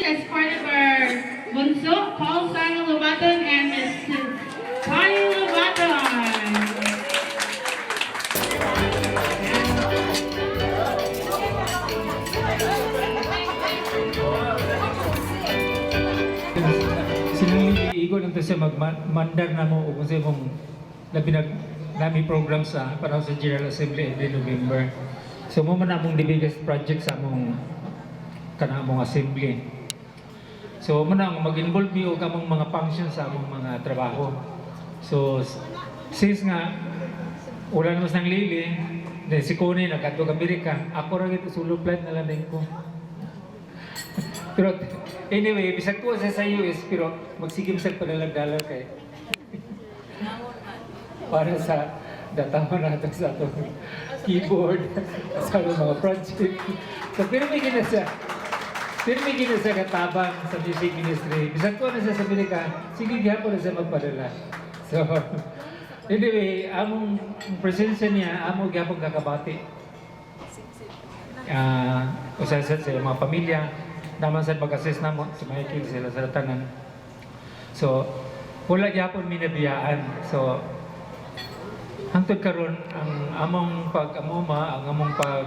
as part of our bunso, Paul Sano Lubatan and Mrs. Connie Lubatan. Igo nang siya magmandar na mo kung sa mong nami program sa para sa General Assembly every November. So mo man among the biggest project sa among kanamong assembly. So mo nang mag-involve mi og among mga function sa among mga trabaho. So since nga wala naman sang lili, then si Connie nagkadto Amerika, ako ra gito solo flight na lang din ko. Pero anyway, bisag ko sa US, pero magsigim sa padalag-dalag kay para sa dataman natin sa itong keyboard sa mga project. So pero may ginasa katabang sa music ministry. Bisag ko na sa Amerika, sige gihapon na sa magpadala. So anyway, among presensya niya, among gihapon kakabati. Usa sa mga pamilya, naman sa mag-assist na mo, si Michael sila sa tanan. So, wala gyapon minabiyaan. So, hangtod karon ang among pag-amuma, ang among pag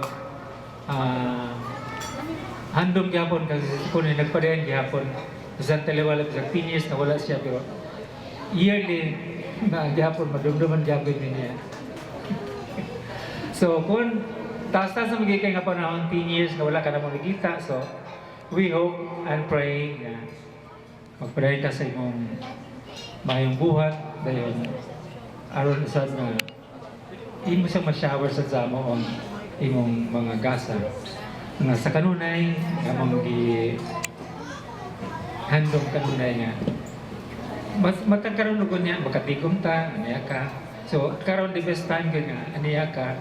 handom gyapon kasi kung nagpadayon gyapon sa taliwala sa 10 years na wala siya pero yearly na gyapon madumduman gyapon niya. So, kung taas-taas na magiging nga panahon 10 years na wala ka na makikita, so we hope and pray na magpadayon ka sa imong mayong buhat dahil aron sa na imo siya ma-shower sa zamo ang imong mga gasa nga sa kanunay among gi handom kanunay nga matang karon lugon niya makatigom ta aniya ka so karon the best time gid nga aniya ka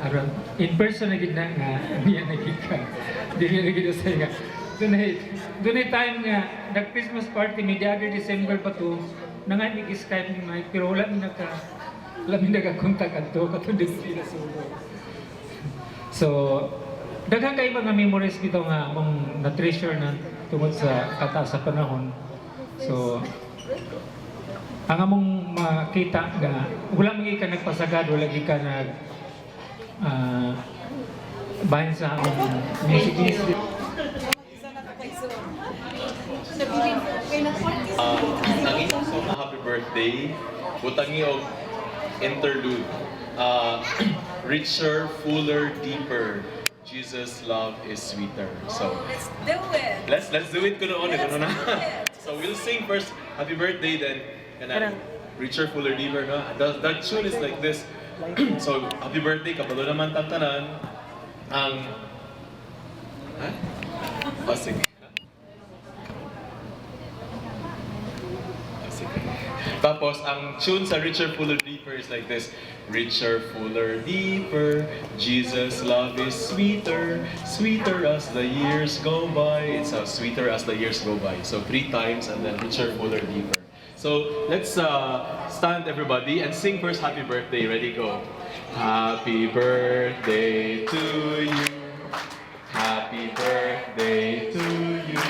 aron in person na gid na nga aniya na gid ka dili na gid sa nga dunay time nga nag Christmas party mi the other December pa to nanga ni Skype ni Mike pero wala mi nagka-contact adto katong dili na sulo. So daghang kay mga memories bitaw nga among na-treasure na tungod sa kataas sa panahon. So ang among makita nga wala magi ka nagpasagad wala gi ka nag bahin sa among music industry. Happy birthday. Butangi og interlude. Richer, fuller, deeper. Jesus' love is sweeter. So let's do it. Let's do it kuno on kuno na. So we'll sing first happy birthday then richer, fuller, deeper no. That tune is like this. So happy birthday kabalo naman tantanan ang sige. Tapos, ang tune sa Richer, Fuller, Deeper is like this. Richer, fuller, deeper, Jesus' love is sweeter, sweeter as the years go by. It's sweeter as the years go by. So 3 times and then richer, fuller, deeper. So let's stand everybody and sing first happy birthday. Ready, go. Happy birthday to you. Happy birthday to you.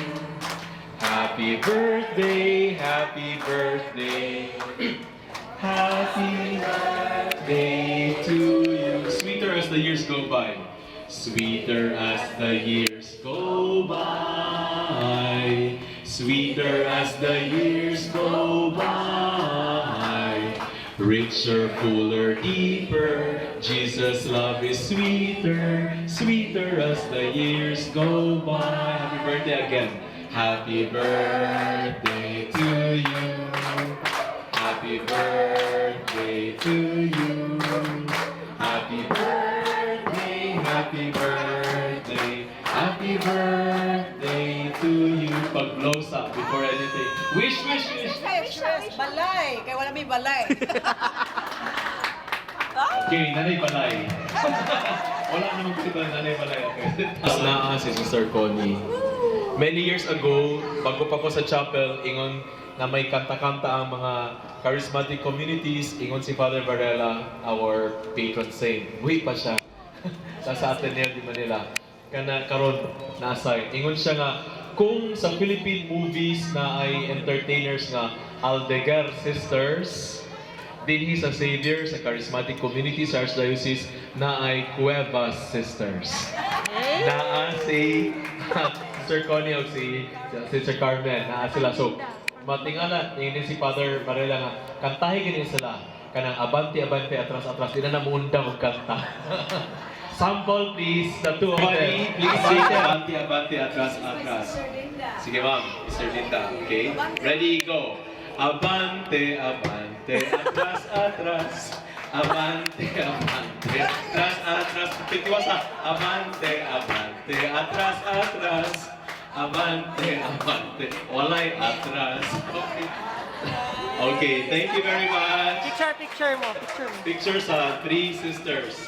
Happy birthday, happy birthday, happy birthday to you. Sweeter as the years go by, sweeter as the years go by, sweeter as the years go by. Richer, fuller, deeper, Jesus' love is sweeter, sweeter as the years go by. Happy birthday again. Happy birthday to you. Happy birthday to you. Happy birthday, happy birthday, happy birthday to you. Pag-blow up before anything. Wish, wish, wish. Balay. Kaya wala may balay. Okay, nanay balay. Wala namang kita nanay balay. Okay. As na si Sister Connie. Many years ago, bago pa ko sa chapel, ingon na may kanta-kanta ang mga charismatic communities, ingon si Father Varela, our patron saint. Buhay pa siya. Sa Ateneo de Manila. Kana karon na-assign. Ingon siya nga, kung sa Philippine movies na ay entertainers nga Aldegar Sisters, dinhi sa Savior sa Charismatic Community sa Archdiocese na ay Cuevas Sisters. Naa si Sister Connie o si Sister Carmen, naa sila. So, matingala, tingin si Father Varela nga, kantahin gini sila. Kanang abante, atras, di na namuunda magkanta. Sample please, the two of them. Please sing abante, atras. Sige ma'am, Sir Linda. Okay? Ready, go. Abante, atras. Abante, atras. Titiwasa. Abante, atras. Abante. Walay atras. Okay, thank you very much. Picture mo. Picture sa three sisters.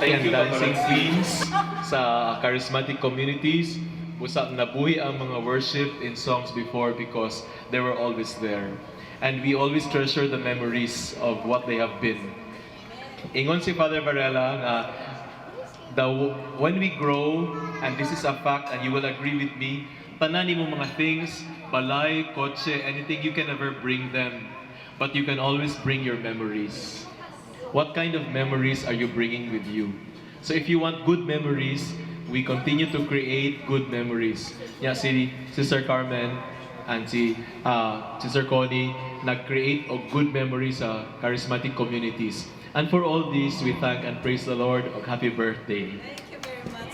Thank you dancing queens sa charismatic communities. Busag nabuhi ang mga worship in songs before because they were always there. And we always treasure the memories of what they have been. Ingon si Father Varela na when we grow, and this is a fact and you will agree with me, tanan mo mga things, balay, kotse, anything, you can never bring them. But you can always bring your memories. What kind of memories are you bringing with you? So if you want good memories, we continue to create good memories. Yeah, si Sister Carmen and si Sister Connie nag-create of good memories sa charismatic communities. And for all this, we thank and praise the Lord. Happy birthday. Thank you very much.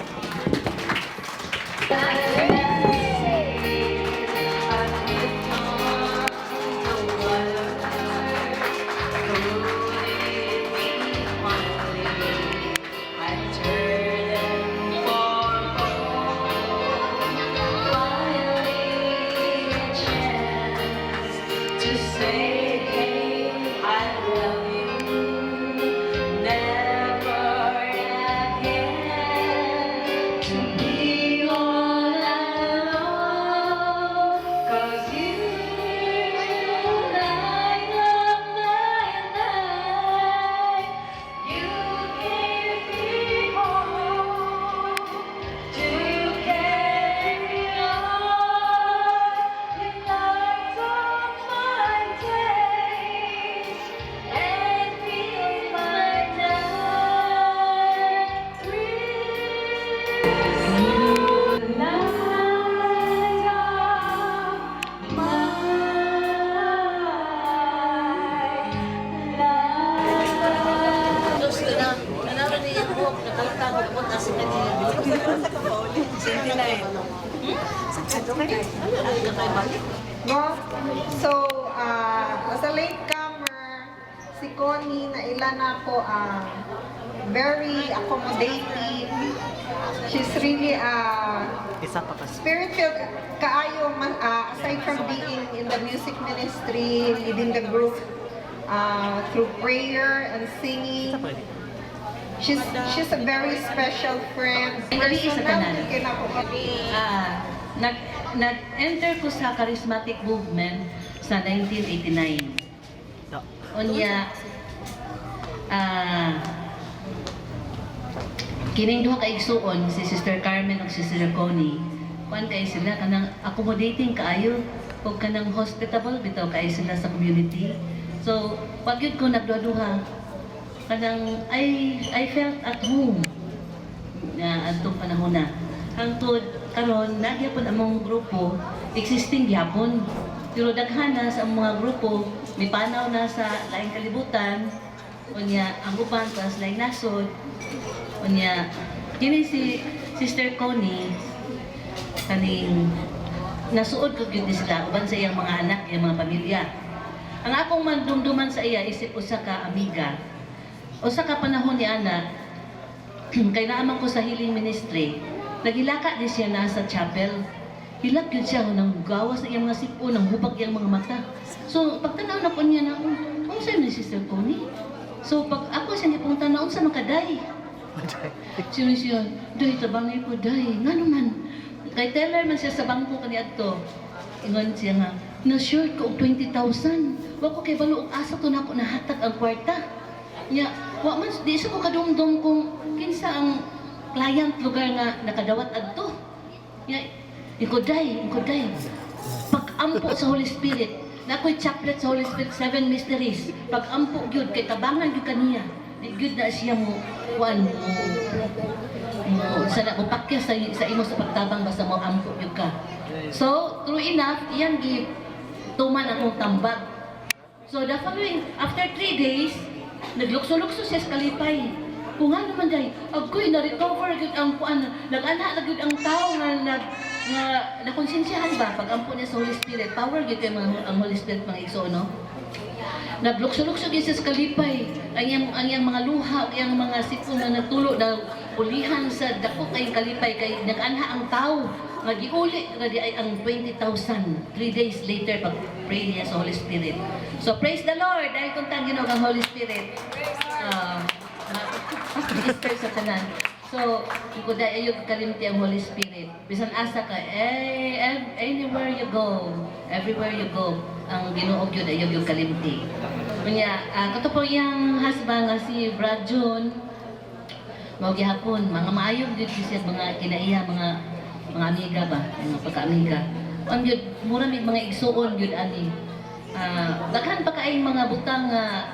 No? So, as a latecomer, si Connie, nailan ako very accommodating. She's really spirit-filled kaayo, aside from being in the music ministry, leading the group through prayer and singing. She's a very special friend. Personally, nag-enter ko sa charismatic movement sa 1989. Unya, kining duha ka igsuon si Sister Carmen ug si Sister Connie. Kuan kay sila kanang accommodating kaayo ug kanang hospitable bitaw kay sila sa community. So, pag yun ko nagduha-duha, kanang I felt at home na atong panahon na. Hangtod karon nagyapon among grupo existing gyapon. Pero daghan na sa mga grupo mipanaw na sa laing kalibutan. Unya ang uban sa laing nasod. Unya kini si Sister Connie kaning nasuod ko gyud sila uban sa iyang mga anak, iyang mga pamilya. Ang akong mandumduman sa iya isip usa ka amiga. Usa ka panahon ni ana kay naaman ko sa healing ministry. Nagilaka din siya nasa chapel. Hilak yun siya nang gawas na iyang mga sipo, nang hubag iyang mga mata. So, pagtanaw na po niya na, ano sa'yo ni Sister Connie? So, pag ako siya nipong tanaw, saan ang kaday? Siya, day, tabangay ko, day. Nga naman. Kay teller man siya sa bangko kaniya to. Ingon siya nga, na-short ko og 20,000. Wako kay balo og asa to na ako nahatag ang kwarta. Nya, wa man di sa ko kadumdum kung kinsa ang client lugar nga nakadawat adto. Nya, ikoday. Pag-ampo sa Holy Spirit, na ako'y chaplet sa Holy Spirit, 7 mysteries. Pag-ampo gyud kay tabangan gyud kaniya. Di gyud na siya mo kuan mo sa napakya sa imo sa pagtabang basta mo ampo gyud ka. So, true enough, iyang gi tuman akong tambag. So, the following, after 3 days, naglukso-lukso siya sa kalipay. Kung nga naman dahil, agoy, na-recover gyud ang kuan, nag-ana na gyud ang tao nga nakonsensyahan ba pag ampo niya sa Holy Spirit, power gyud kay ang Holy Spirit mga igsoon, no? Naglukso-lukso gyud siya sa kalipay. Ang iyang mga luha, ang iyang mga sipon na natulo na ulihan sa dako kay kalipay kay nag-anha ang tao nga giuli nga di ay ang 20,000 3 days later pag pray niya sa Holy Spirit. So praise the Lord dahil kung Ginoo ang Holy Spirit. Sister sa tanan. So, kung dahil ayog kalimti ang Holy Spirit, bisan asa ka, anywhere you go, everywhere you go, ang Ginoo gyud ayog yung kalimti. Kunya, kato po yung husband nga si Brad June, mao gihapon, mga maayog gyud siya mga kinaiya, mga amiga ba, mga pagka-amiga. Ang gyud mura mig mga igsuon gyud ani. Daghan pa kaayong mga butang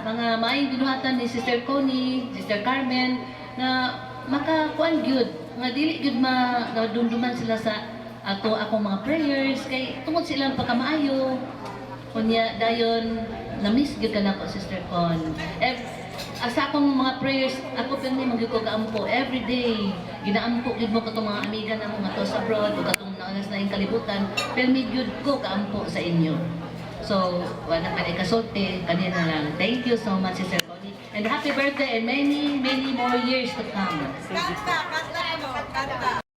mga maayong ginuhatan ni Sister Connie, Sister Carmen na makakuan gyud nga dili gyud madumduman sila sa akong mga prayers kay tungod silang pagkamaayo. Kunya dayon na-miss gyud kanako Sister Con. Sa akong mga prayers, ako pirmi magyud ko kaampo every day. Ginaampo gyud mo katong mga amiga namo nga to sa abroad o katong naanas na yung kalibutan, pirmi gyud ko kaampo sa inyo. So, wala ka ikasulti, kanina lang. Thank you so much, Sister Connie. And happy birthday and many more years to come. Kanta mo, kanta.